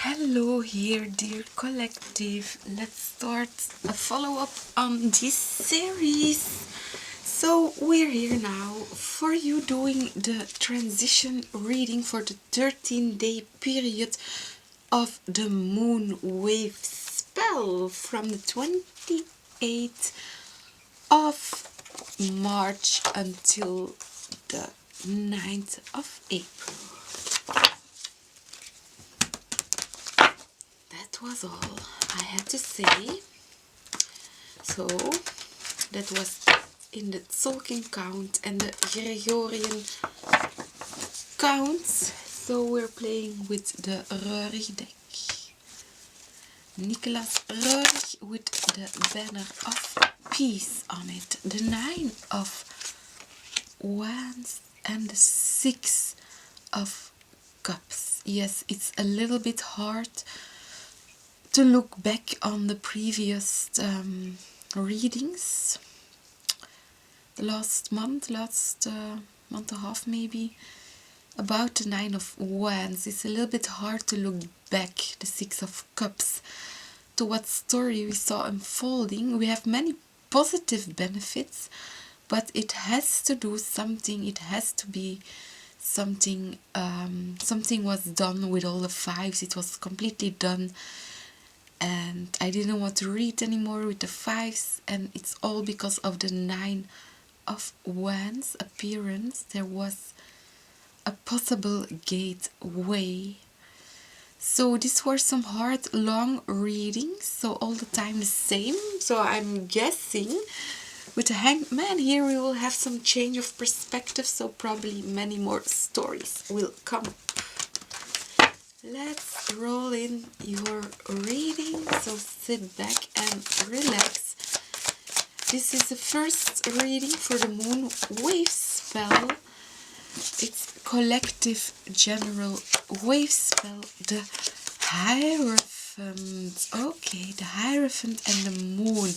Hello here, dear collective. Let's start a follow-up on this series. So we're here now for you doing the transition reading for the 13-day period of the moon wave spell from the 28th of March until the 9th of April. That was all I had to say. So that was in the Tzolk'in count and the Gregorian counts. So we're playing with the Röhrig deck. Nicolas Röhrig with the banner of peace on it. The 9 of wands and the 6 of cups. Yes, it's a little bit hard to look back on the previous readings, last month and a half maybe, about the 9 of wands. It's a little bit hard to look back, the 6 of cups, to what story we saw unfolding. We have many positive benefits, but it has to do something, it has to be something, something was done with all the 5s. It was completely done. And I didn't want to read anymore with the 5s, and it's all because of the 9 of wands appearance. There was a possible gateway. So these were some hard, long readings, so all the time the same. So I'm guessing with the Hanged Man here we will have some change of perspective, so probably many more stories will come. Let's roll in your reading, so sit back and relax. This is the first reading for the moon wave spell. It's collective general wave spell, the Hierophant. Okay, the Hierophant and the moon.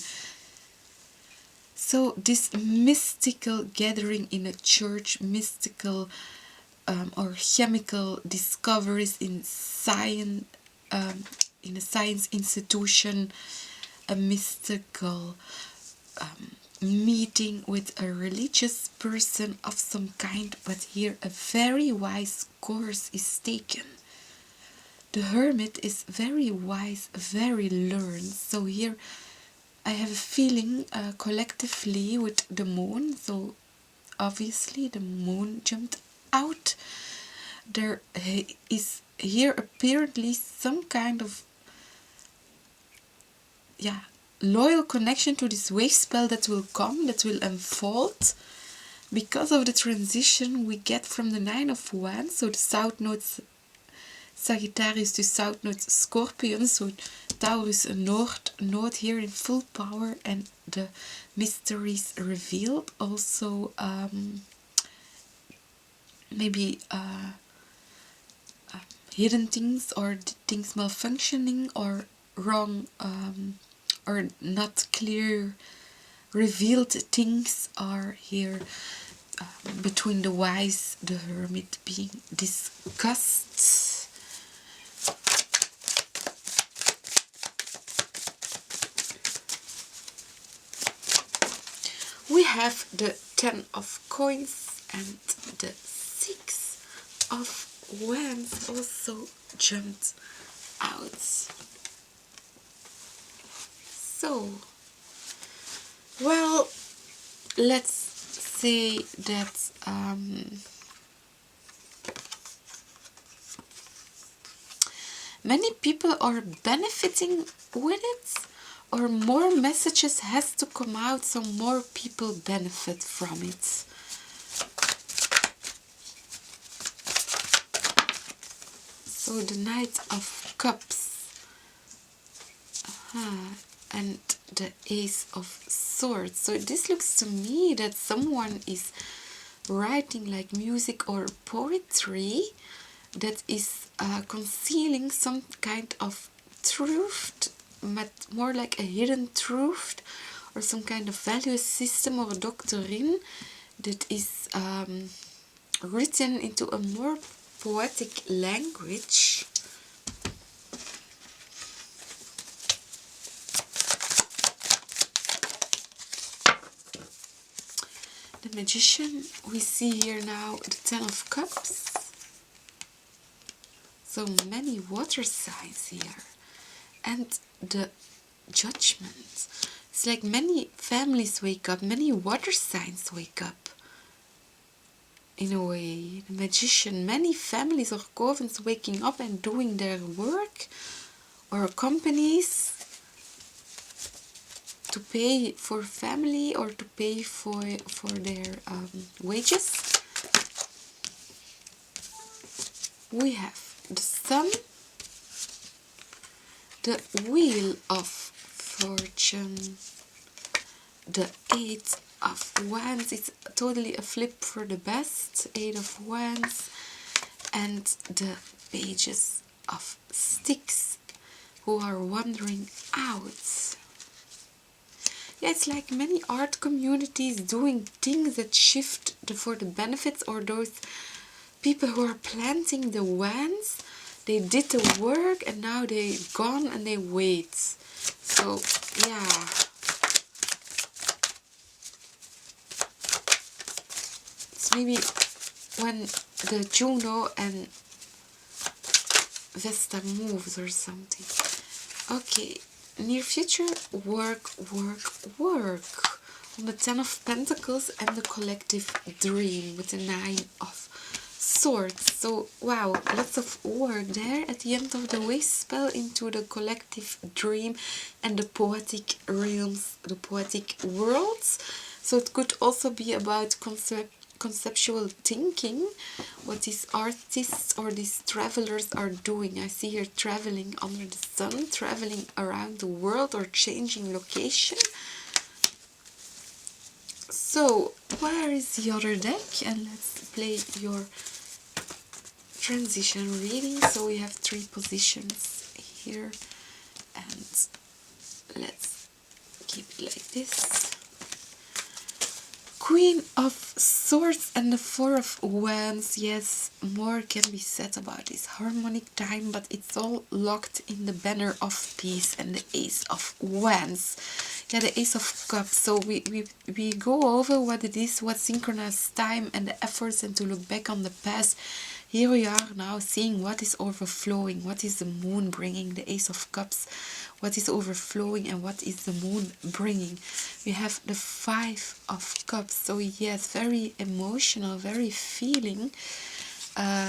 So this mystical gathering in a church, mystical or chemical discoveries in science, in a science institution, a mystical meeting with a religious person of some kind, but here a very wise course is taken. The hermit is very wise, very learned. So here I have a feeling collectively with the moon. So obviously the moon jumped out. There is here apparently some kind of loyal connection to this wave spell that will come, that will unfold because of the transition we get from the 9 of wands, so the south node Sagittarius to south node Scorpion, so Taurus a north node here in full power, and the mysteries revealed. Also maybe hidden things or things malfunctioning or wrong or not clear revealed things are here between the wise, the hermit being discussed. We have the 10 of coins and the 6 of wands also jumped out. So, well, let's say that many people are benefiting with it, or more messages has to come out so more people benefit from it. So the Knight of Cups and the Ace of Swords. So this looks to me that someone is writing like music or poetry that is concealing some kind of truth, but more like a hidden truth, or some kind of value system or doctrine that is written into a more poetic language. Magician, we see here now the Ten of Cups. So many water signs here. And the Judgment. It's like many families wake up, many water signs wake up. In a way, the Magician, many families or covens waking up and doing their work, or companies to pay for family or to pay for their wages. We have the Sun, the Wheel of Fortune, the Eight of Wands. It's totally a flip for the best. Eight of Wands, and the Pages of Sticks, who are wandering out. Yeah, it's like many art communities doing things that shift for the benefits, or those people who are planting the wands, they did the work and now they're gone and they wait. So, yeah. It's maybe when the Juno and Vesta moves or something. Okay. Near future, work, work, work. On the Ten of Pentacles and the collective dream with the Nine of Swords. So, wow, lots of work there at the end of the Wavespell into the collective dream and the poetic realms, the poetic worlds. So it could also be about conceptual thinking, what these artists or these travelers are doing. I see here traveling under the sun, traveling around the world or changing location. So where is the other deck? And let's play your transition reading. So we have 3 positions here, and let's keep it like this. Queen of Swords and the Four of Wands. Yes, more can be said about this harmonic time, but it's all locked in the banner of peace and the Ace of Wands. Yeah, the Ace of Cups. So we go over what it is, what synchronized time and the efforts, and to look back on the past. Here we are now seeing what is overflowing, what is the moon bringing, the Ace of Cups, what is overflowing and what is the moon bringing. We have the Five of Cups, so yes, very emotional, very feeling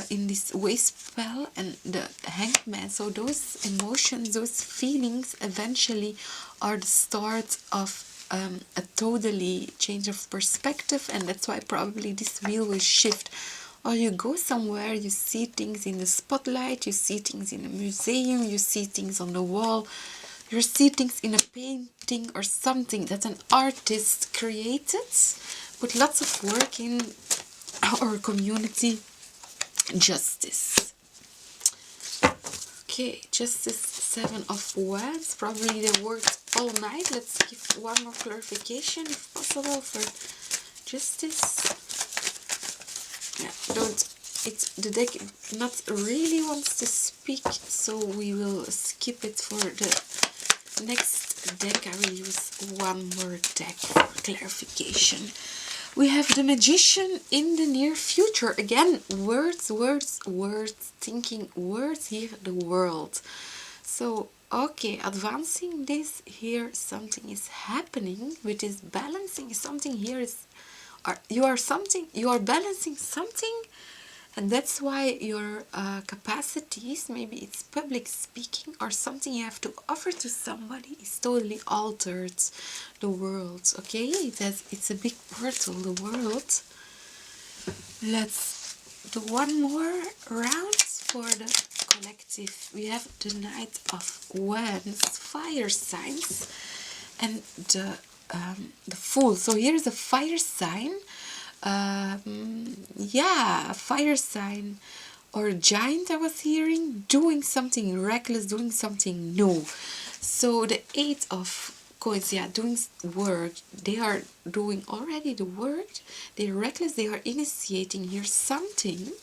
in this Wavespell, and the Hangman. So those emotions, those feelings eventually are the start of a totally change of perspective, and that's why probably this wheel will shift. Or you go somewhere, you see things in the spotlight, you see things in a museum, you see things on the wall, you see things in a painting or something that an artist created, with lots of work in our community. Justice. Okay, Justice, Seven of Wands. Probably they worked all night. Let's give one more clarification if possible for Justice. Yeah, the deck not really wants to speak, so we will skip it for the next deck. I will use one more deck for clarification. We have the Magician in the near future. Again, words, words, words, thinking words here, the world. So, okay, advancing this here, something is happening with this balancing. Something here is, you are balancing something, and that's why your capacities, maybe it's public speaking or something you have to offer to somebody, is totally altered. The world, okay, it's a big portal, the world. Let's do one more round for the collective. We have the Knight of Wands, fire signs, and the Fool. So here's a fire sign. Yeah, a fire sign or a giant I was hearing, doing something reckless, doing something new. So the Eight of Coins, yeah, doing work. They are doing already the work. They're reckless, they are initiating here something.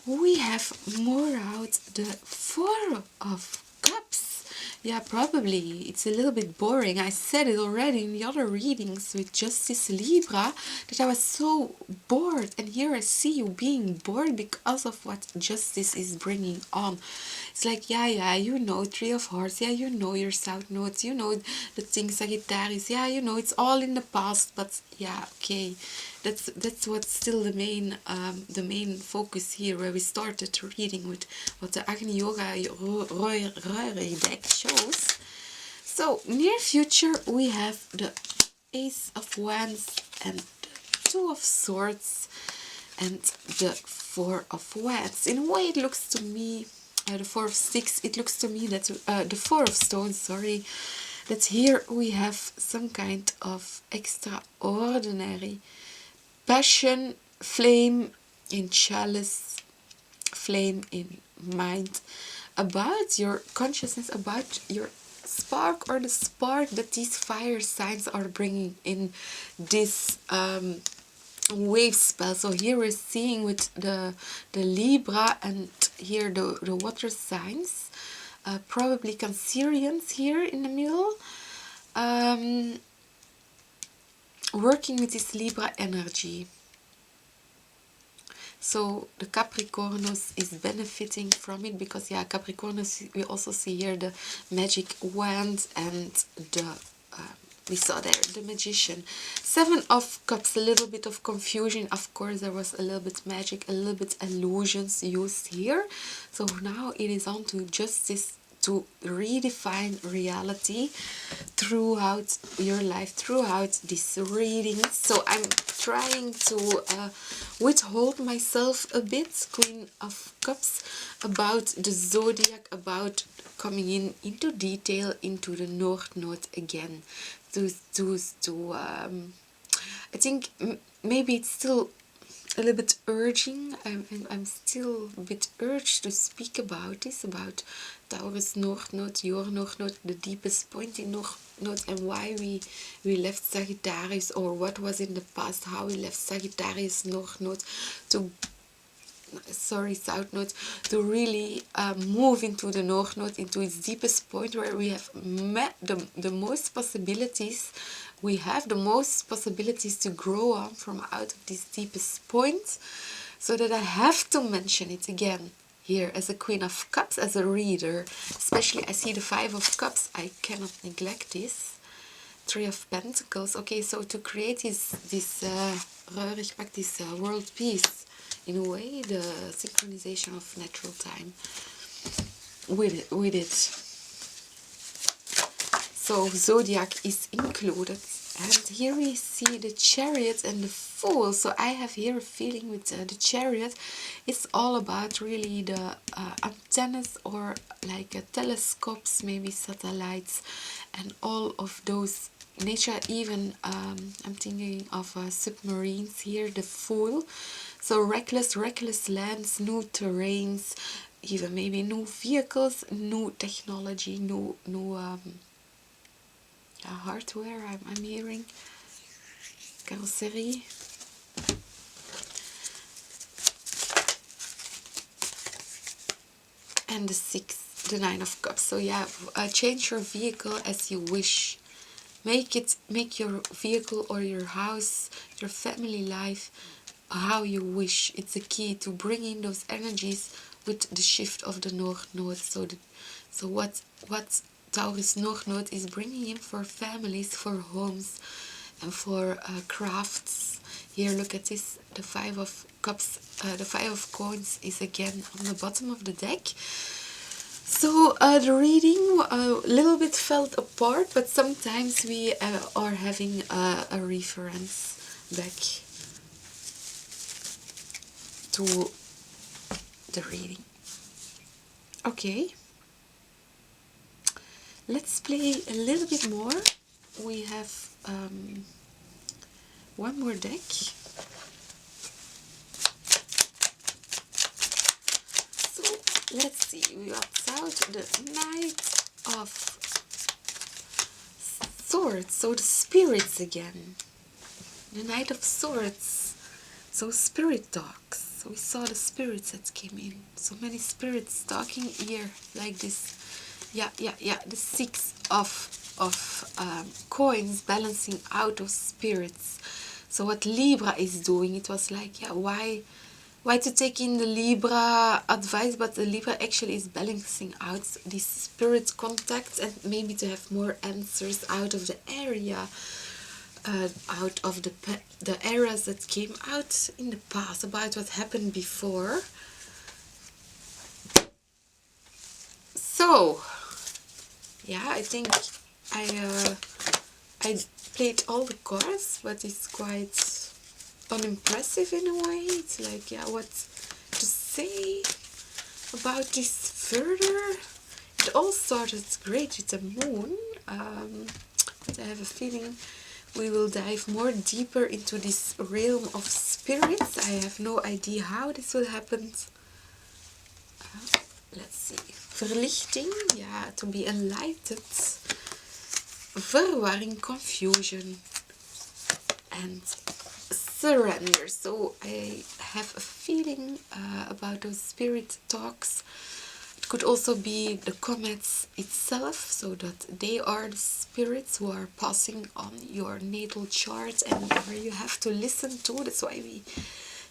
We have more out the Four of Cups. Yeah, probably. It's a little bit boring. I said it already in the other readings with Justice Libra that I was so bored. And here I see you being bored because of what Justice is bringing on. It's like, yeah, you know, Three of Hearts. Yeah, you know your South Notes. You know the thing Sagittarius. Yeah, you know, it's all in the past. But yeah, okay. That's what's still the main focus here, where we started reading with what the Agni Yoga Rory deck shows. So near future we have the Ace of Wands and the Two of Swords and the Four of Wands. In a way, it looks to me, the Four of Sticks. It looks to me that the Four of Stones. Sorry, that here we have some kind of extraordinary passion, flame in chalice, flame in mind, about your consciousness, about your spark, or the spark that these fire signs are bringing in this wave spell. So here we're seeing with the Libra, and here the water signs, probably Cancerians here in the middle, working with this Libra energy. So the Capricornus is benefiting from it, because yeah, Capricornus, we also see here the magic wand and the we saw there the magician. Seven of Cups, a little bit of confusion. Of course, there was a little bit magic, a little bit illusions used here. So now it is on to justice, to redefine reality throughout your life, throughout this reading. So I'm trying to withhold myself a bit, Queen of Cups, about the zodiac, about coming into detail into the North Node again. I think maybe it's still a little bit urging. I'm still a bit urged to speak about this, about Taurus North Node, your North Node, the deepest point in North Node, and why we left Sagittarius, or what was in the past, how we left Sagittarius North Node to South Node, to really move into the North Node, into its deepest point, where we have met the most possibilities. We have the most possibilities to grow on from out of this deepest point, so that I have to mention it again here as a Queen of Cups, as a reader. Especially I see the Five of Cups, I cannot neglect this. Three of Pentacles. Okay, so to create this world peace, in a way, the synchronization of natural time with it. So Zodiac is included, and here we see the Chariot and the Fool. So I have here a feeling with the Chariot, it's all about really the antennas, or like telescopes, maybe satellites, and all of those nature. Even I'm thinking of submarines here, the Fool. So reckless lands, new terrains, even maybe new vehicles, new technology, new hardware. I'm hearing carrosserie. And the Nine of Cups. So yeah, change your vehicle as you wish. Make your vehicle or your house, your family life, how you wish. It's a key to bring in those energies with the shift of the North Node. So what Taurus North Node is bringing in for families, for homes, and for crafts. Here, look at this. The Five of Cups, the Five of Coins is again on the bottom of the deck. So the reading a little bit fell apart, but sometimes we are having a reference back to the reading. Okay, let's play a little bit more. We have one more deck. So let's see, we got out the Knight of Swords, so the spirits again. The Knight of Swords, so spirit talks. So we saw the spirits that came in. So many spirits talking here, like this yeah, the 6 of coins balancing out of spirits. So what Libra is doing, it was like, yeah, why to take in the Libra advice, but the Libra actually is balancing out these spirit contacts and maybe to have more answers out of the area, out of the eras that came out in the past, about what happened before. So yeah, I think I played all the cards, but it's quite unimpressive in a way. It's like, yeah, what to say about this further? It all started great with the moon, but I have a feeling we will dive more deeper into this realm of spirits. I have no idea how this will happen. Let's see. Verlichting, yeah, to be enlightened. Verwarring, confusion, and surrender. So I have a feeling about those spirit talks. It could also be the comets itself, so that they are the spirits who are passing on your natal chart and where you have to listen to. That's why we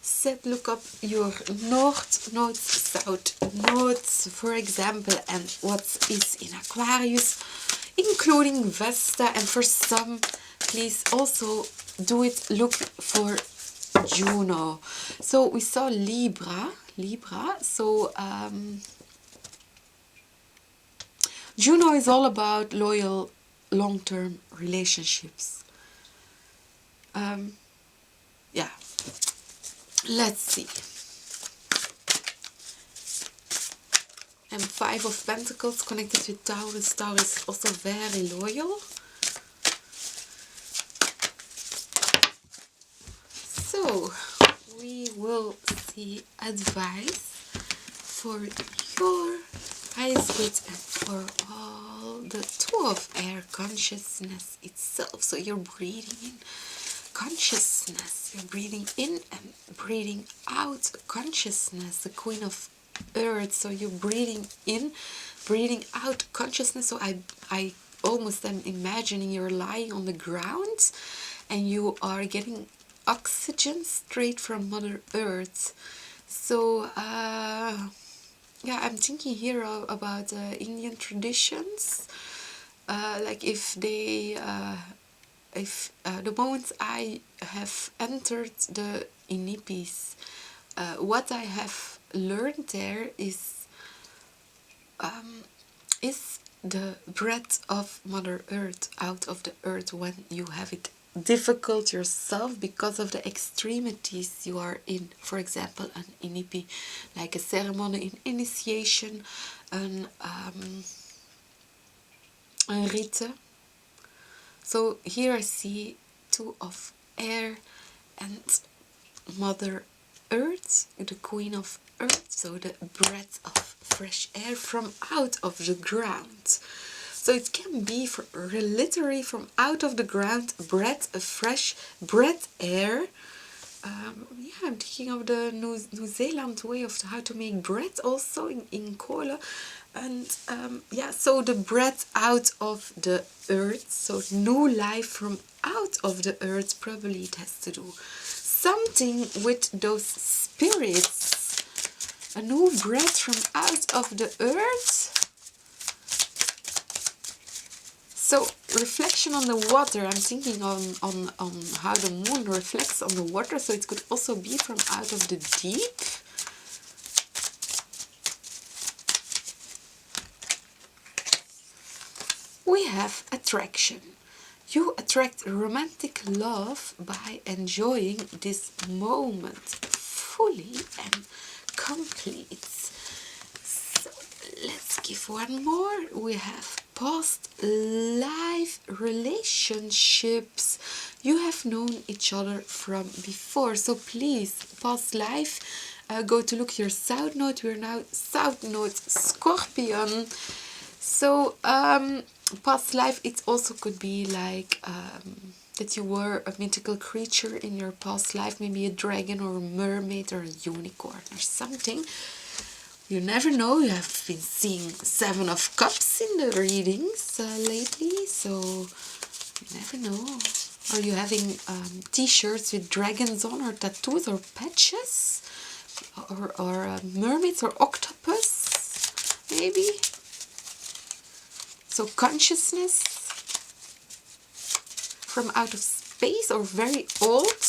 said look up your north nodes, south nodes, for example, and what is in Aquarius, including Vesta. And for some, please also do it, look for Juno. So we saw Libra, so Juno is all about loyal long-term relationships. Yeah, let's see. And 5 of Pentacles connected with Taurus. Taurus is also very loyal. So we will see advice for your eyes with and for all the 2 of air, consciousness itself. So you're breathing in consciousness, you're breathing in and breathing out consciousness, the Queen of Earth. So you're breathing in, breathing out consciousness. So I almost am imagining you're lying on the ground and you are getting oxygen straight from Mother Earth. So yeah, I'm thinking here about Indian traditions, like if they the moment I have entered the Inipis, what I have learned there is the breath of Mother Earth out of the earth when you have it difficult yourself because of the extremities you are in. For example, an Inipi, like a ceremony in initiation, een rite. So here I see 2 of air and Mother Earth, the Queen of Earth, so the breath of fresh air from out of the ground. So it can be literally from out of the ground, breath of fresh breath air. Yeah, I'm thinking of the New Zealand way of how to make bread also in kolen. And yeah, so the breath out of the earth, so new life from out of the earth, probably it has to do something with those spirits, a new breath from out of the earth. So reflection on the water, I'm thinking on how the moon reflects on the water, so it could also be from out of the deep. We have attraction. You attract romantic love by enjoying this moment fully and complete. So let's give one more. We have past life relationships. You have known each other from before. So please, past life, go to look your south node. We're now south node Scorpion. So past life, it also could be like that you were a mythical creature in your past life, maybe a dragon or a mermaid or a unicorn or something. You never know, you have been seeing 7 of Cups in the readings lately, so you never know. Are you having t-shirts with dragons on, or tattoos, or patches, or mermaids, or octopus, maybe? So consciousness from out of space, or very old.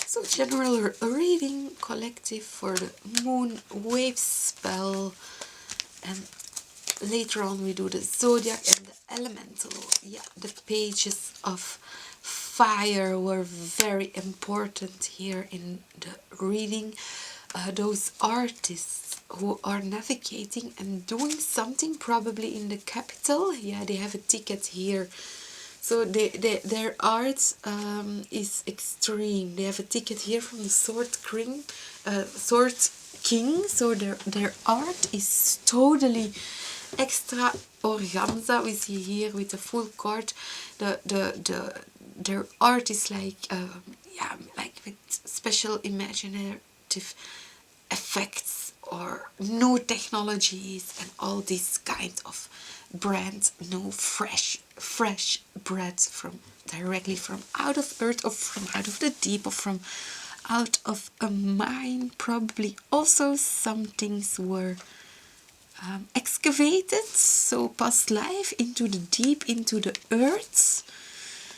So general reading collective for the moon Wavespell, and later on we do the zodiac and the elemental. Yeah, the pages of fire were very important here in the reading. Those artists who are navigating and doing something probably in the capital, yeah, they have a ticket here. So their art is extreme. They have a ticket here from the Sword King. So their art is totally extra organza. We see here with the full card. Their art is like yeah, like with special imaginative effects or no technologies and all these kinds of brand no fresh bread from directly from out of earth, or from out of the deep, or from out of a mine. Probably also some things were excavated, so past life, into the deep, into the earth.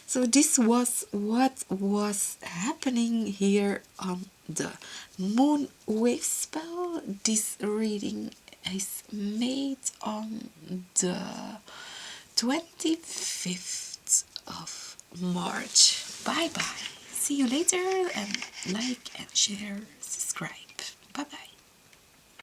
So this was what was happening here on the moon Wavespell. This reading is made on the 25th of March. Bye bye. See you later, and like and share, subscribe.